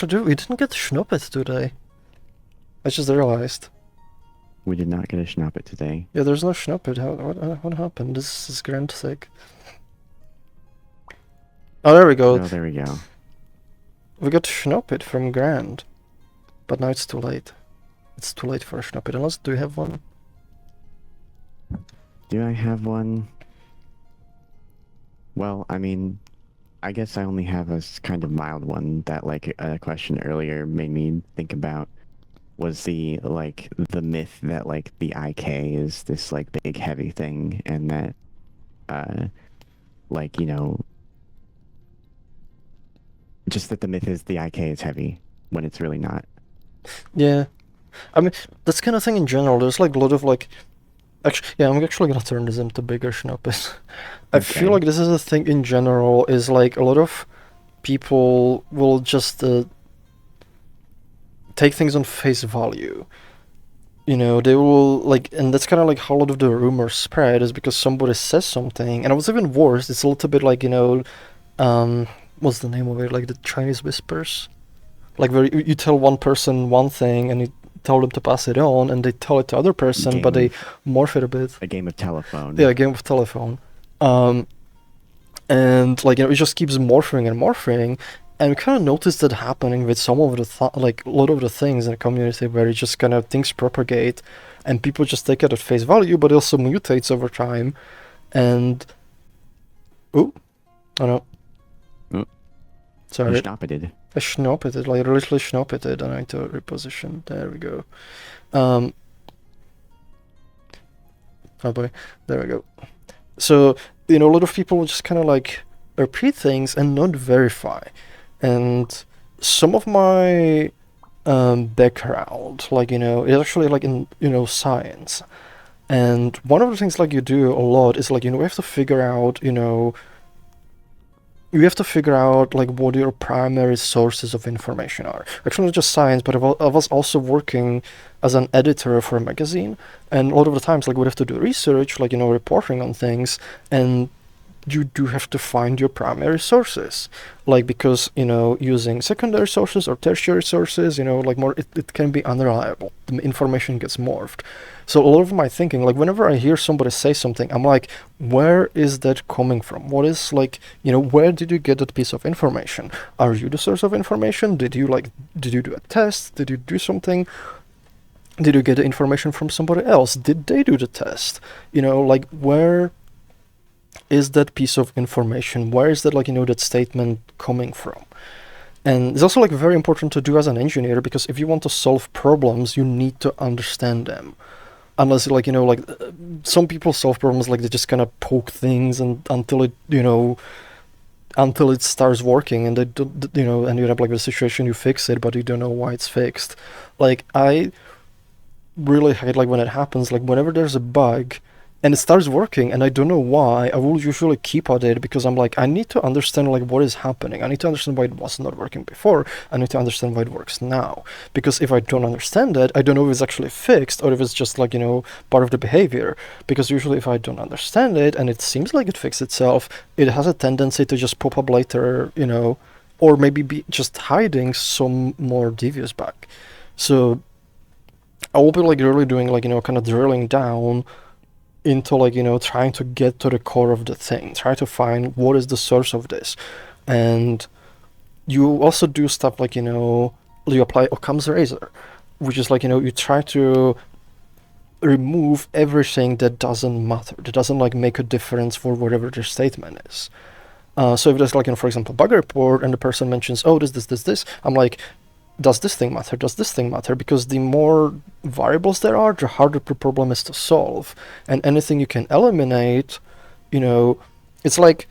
actually, we didn't get Xnopyt today. I just realized. We did not get a Xnopyt today. Yeah, there's no Xnopyt. What happened? This is grand sick. Oh, there we go. Oh, there we go. We got Xnopyt from Grand. But now it's too late. It's too late for a Xnopyt. Unless, do you have one? Do I have one? Well, I mean, I guess I only have a kind of mild one that, like, a question earlier made me think about. Was the myth that like the IK is this like big heavy thing, and that like, you know, just that the myth is the IK is heavy when it's really not. Yeah. I mean, that's kind of thing in general. There's like a lot of like... Actually, yeah, I'm actually gonna turn this into bigger Xnopyt. I feel like this is a thing in general, is like a lot of people will just take things on face value. You know, they will like, and that's kind of like how a lot of the rumors spread, is because somebody says something. And what's even worse, it's a little bit like, you know, what's the name of it? Like the Chinese whispers? Like where you tell one person one thing and you tell them to pass it on, and they tell it to other person, but they morph it a bit. A game of telephone. Yeah, a game of telephone. And like, you know, it just keeps morphing and morphing. And we kind of noticed that happening with some of the like a lot of the things in the community, where it just kind of things propagate, and people just take it at face value, but it also mutates over time. And oh no, sorry, Xnopyted. I Xnopyted, like literally Xnopyted, and I need to reposition. There we go. Oh boy, there we go. So, you know, a lot of people just kind of like repeat things and not verify. And some of my background, like, you know, is actually like in, you know, science. And one of the things like you do a lot is like, you know, we have to figure out, you know, you have to figure out like what your primary sources of information are. Actually, not just science, but I was also working as an editor for a magazine. And a lot of the times, like, we'd have to do research, like, you know, reporting on things, and you do have to find your primary sources, like, because, you know, using secondary sources or tertiary sources, you know, like more, it can be unreliable. The information gets morphed. So a lot of my thinking, like whenever I hear somebody say something, I'm like, where is that coming from? What is, like, you know, where did you get that piece of information? Are you the source of information? Did you do a test? Did you do something? Did you get the information from somebody else? Did they do the test? You know, like, where is that piece of information? Where is that, like, you know, that statement coming from? And it's also like very important to do as an engineer, because if you want to solve problems, you need to understand them. Unless, like, you know, like some people solve problems like they just kind of poke things and until it, you know, until it starts working, and they don't, you know, and you have like the situation, you fix it, but you don't know why it's fixed. Like, I really hate like when it happens, like whenever there's a bug and it starts working and I don't know why, I will usually keep at it, because I'm like, I need to understand like what is happening. I need to understand why it was not working before. I need to understand why it works now. Because if I don't understand it, I don't know if it's actually fixed or if it's just like, you know, part of the behavior. Because usually if I don't understand it and it seems like it fixed itself, it has a tendency to just pop up later, you know, or maybe be just hiding some more devious bug. So I will be like really doing like, you know, kind of drilling down into like, you know, trying to get to the core of the thing, try to find what is the source of this. And you also do stuff like, you know, you apply Occam's razor, which is like, you know, you try to remove everything that doesn't matter, that doesn't like make a difference for whatever their statement is. So if there's like, you know, for example, bug report and the person mentions, oh, this, I'm like, does this thing matter? Does this thing matter? Because the more variables there are, the harder the problem is to solve. And anything you can eliminate, you know, it's like,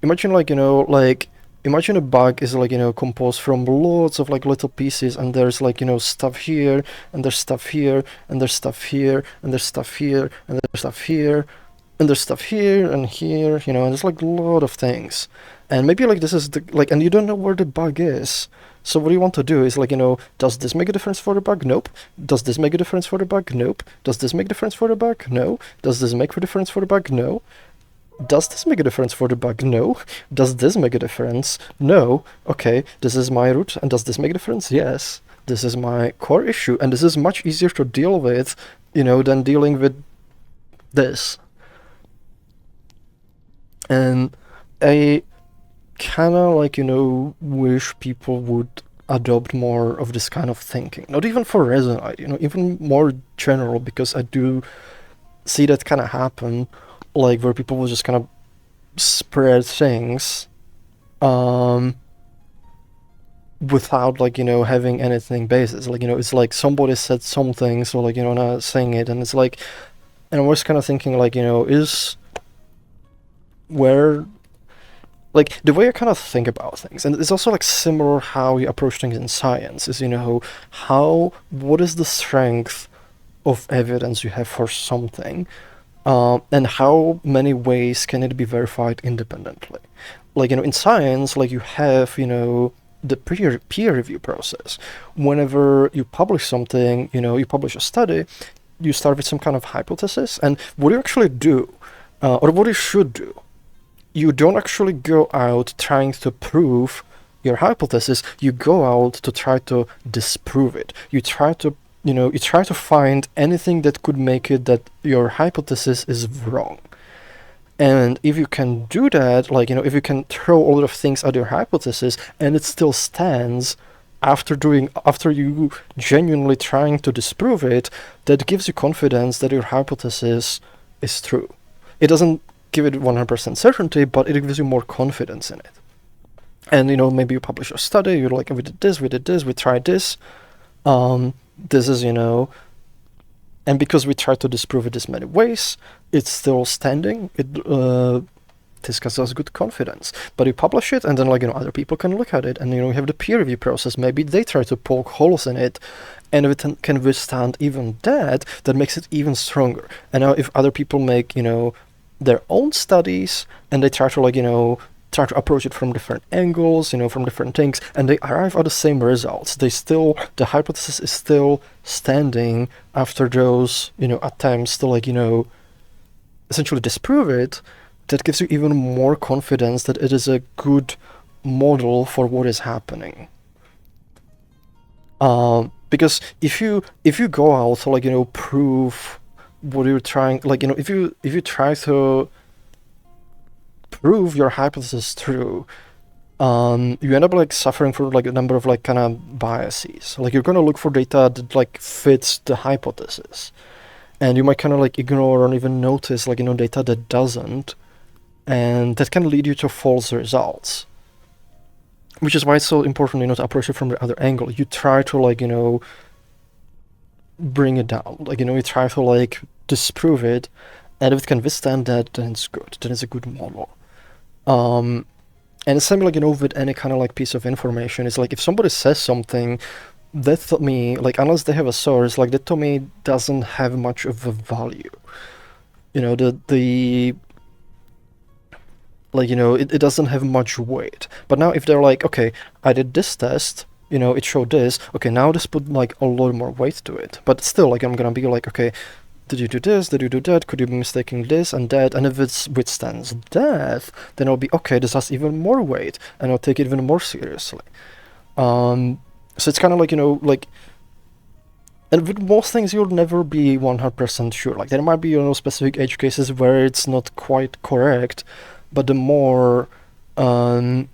imagine like, you know, like, imagine a bug is like, you know, composed from lots of like little pieces, and there's like, you know, stuff here, and there's stuff here, and there's stuff here, and there's stuff here, and there's stuff here, and there's stuff here and here, you know, and there's like a lot of things. And maybe like this is the, like, and you don't know where the bug is. So what you want to do is like, you know, does this make a difference for the bug? Nope. Does this make a difference for the bug? Nope. Does this make a difference for the bug? No. Does this make a difference for the bug? No. does this make a difference for the bug? No. Does this make a difference? No. Okay, this is my root, and does this make a difference? Yes. This is my core issue, and this is much easier to deal with, than dealing with this. And I kind of wish people would adopt more of this kind of thinking. Not even for Resonite, even more general, because I do see that kind of happen, where people will just kind of spread things without having anything basis. It's like somebody said something, so not saying it, and it's like, and I was kind of thinking is where the way I kind of think about things, and it's also similar how you approach things in science, is what is the strength of evidence you have for something, and how many ways can it be verified independently. In science, you have the peer review process. Whenever you publish something, you publish a study, you start with some kind of hypothesis, and what you actually do, or what you should do, you don't actually go out trying to prove your hypothesis, you go out to try to disprove it. You try to find anything that could make it that your hypothesis is wrong. And if you can do that, if you can throw a lot of things at your hypothesis and it still stands after you genuinely trying to disprove it, that gives you confidence that your hypothesis is true. It doesn't give it 100% certainty, but it gives you more confidence in it. And maybe you publish a study, you're like, we did this, we tried this, this is and because we tried to disprove it this many ways, it's still standing. This gives us good confidence. But you publish it, and then other people can look at it, and you have the peer review process. Maybe they try to poke holes in it, and if it can withstand even that makes it even stronger. And now if other people make their own studies, and they try to approach it from different angles, from different things, and they arrive at the same results. The hypothesis is still standing after those, attempts to essentially disprove it. That gives you even more confidence that it is a good model for what is happening. Because if you go out to prove what you're trying, if you try to prove your hypothesis true, you end up suffering from a number of kind of biases. You're gonna look for data that fits the hypothesis, and you might kind of ignore or even notice data that doesn't, and that can lead you to false results. Which is why it's so important, to approach it from the other angle. You try to bring it down, you try to disprove it, and if it can withstand that, then it's good. Then it's a good model. And it's same with any kind of piece of information. It's if somebody says something that to me, unless they have a source, that to me doesn't have much of a value. It doesn't have much weight. But now if they're okay, I did this test, it showed this, okay, now this put a lot more weight to it. But still, I'm gonna be okay, did you do this? Did you do that? Could you be mistaking this and that? And if it withstands that, then I'll be, okay, this has even more weight, and I'll take it even more seriously. So it's kind of and with most things, you'll never be 100% sure. There might be, specific edge cases where it's not quite correct, but the more you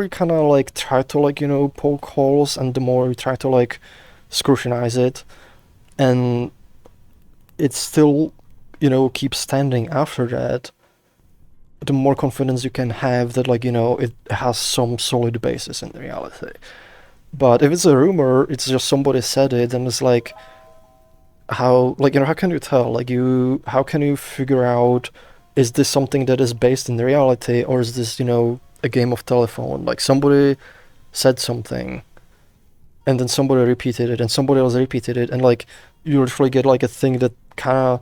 kind of try to poke holes, and the more you try to scrutinize it, and it still keeps standing after that, the more confidence you can have that it has some solid basis in reality. But if it's a rumor, it's just somebody said it, and it's how how can you tell? How can you figure out, is this something that is based in reality, or is this a game of telephone? Somebody said something, and then somebody repeated it, and somebody else repeated it, and you literally get a thing that kind of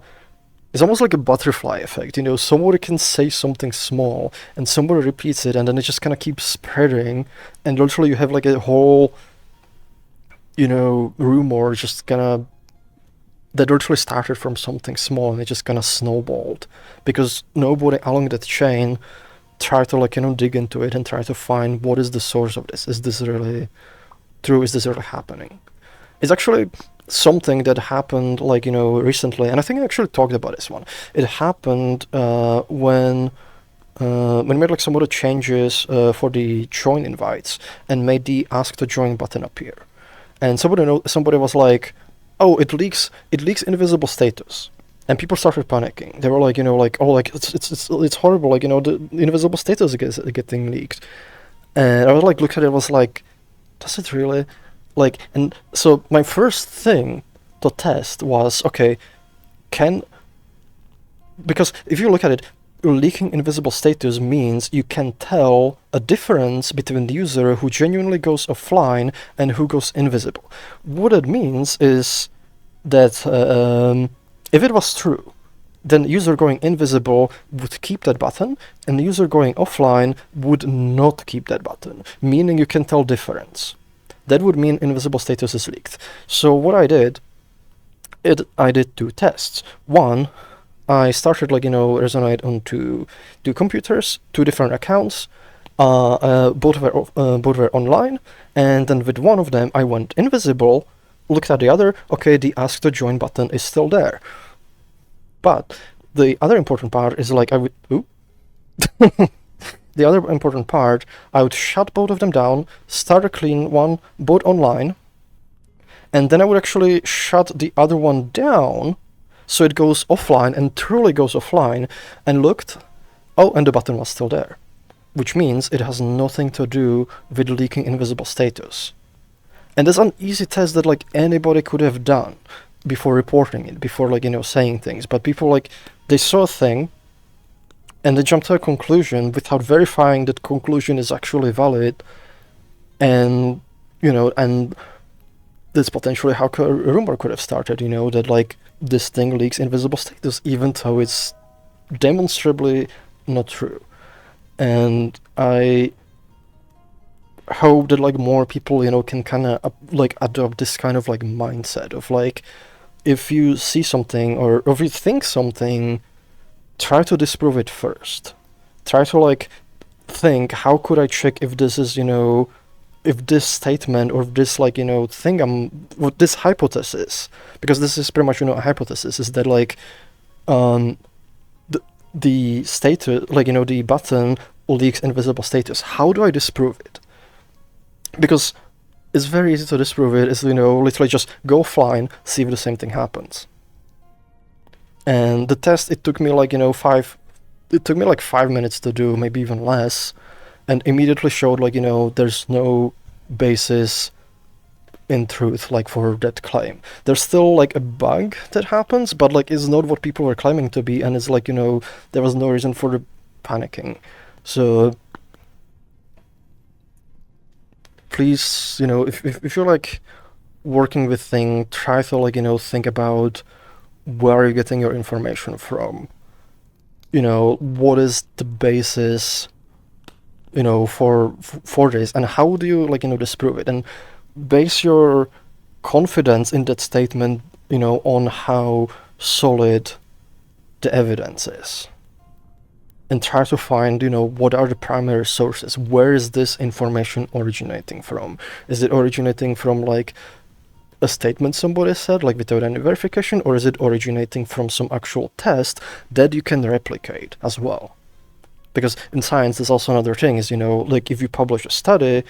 is almost like a butterfly effect. Somebody can say something small, and somebody repeats it, and then it just kind of keeps spreading, and literally you have a whole rumor just kind of that literally started from something small and it just kind of snowballed because nobody along that chain tried to dig into it and try to find what is the source of this. Is this really true? Is this really happening? It's actually something that happened recently, and I think I actually talked about this one. It happened when we made some other changes for the join invites and made the ask to join button appear. And somebody was like, "Oh, it leaks invisible status," and people started panicking. They were like, "Oh, it's horrible! The invisible status is getting leaked." And I was like, look at it, was like, does it really? And so my first thing to test was, okay, because if you look at it, leaking invisible status means you can tell a difference between the user who genuinely goes offline and who goes invisible. What it means is that if it was true, then user going invisible would keep that button, and the user going offline would not keep that button, meaning you can tell difference. That would mean invisible status is leaked. So what I did, I did 2 tests. One, I started Resonite on two computers, 2 different accounts. Both were online, and then with one of them I went invisible, looked at the other. Okay, the ask to join button is still there. But the other important part is the other important part, I would shut both of them down, start a clean one, both online, and then I would actually shut the other one down so it goes offline and truly goes offline, and looked, and the button was still there, which means it has nothing to do with leaking invisible status. And that's an easy test that anybody could have done before reporting it, before saying things, but people they saw a thing and they jumped to a conclusion without verifying that conclusion is actually valid, and and that's potentially how a rumor could have started, that this thing leaks invisible status, even though it's demonstrably not true. And I hope that more people can kind of adopt this kind of mindset of if you see something or if you think something, try to disprove it first. Try to think, how could I check if this is if this statement or this thing what this hypothesis, because this is pretty much a hypothesis, is that the status the button leaks invisible status. How do I disprove it? Because it's very easy to disprove it. It's literally just go offline, see if the same thing happens. And the test, it took me 5 minutes to do, maybe even less, and immediately showed there's no basis in truth for that claim. There's still a bug that happens, but it's not what people were claiming to be, and it's there was no reason for the panicking. So please, if you're working with things, try to think about where are you getting your information from. What is the basis for this, and how do you disprove it, and base your confidence in that statement on how solid the evidence is, and try to find what are the primary sources. Where is this information originating from? Is it originating from a statement somebody said without any verification, or is it originating from some actual test that you can replicate as well? Because in science, there's also another thing is, if you publish a study,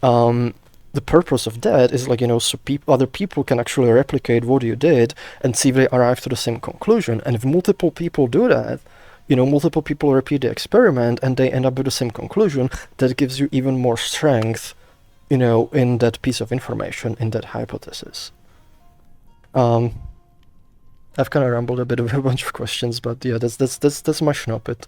the purpose of that is so other people can actually replicate what you did and see if they arrive to the same conclusion. And if multiple people do that, multiple people repeat the experiment and they end up with the same conclusion, that gives you even more strength, in that piece of information, in that hypothesis. I've kind of rambled a bit of a bunch of questions, but yeah, that's my Xnopyt.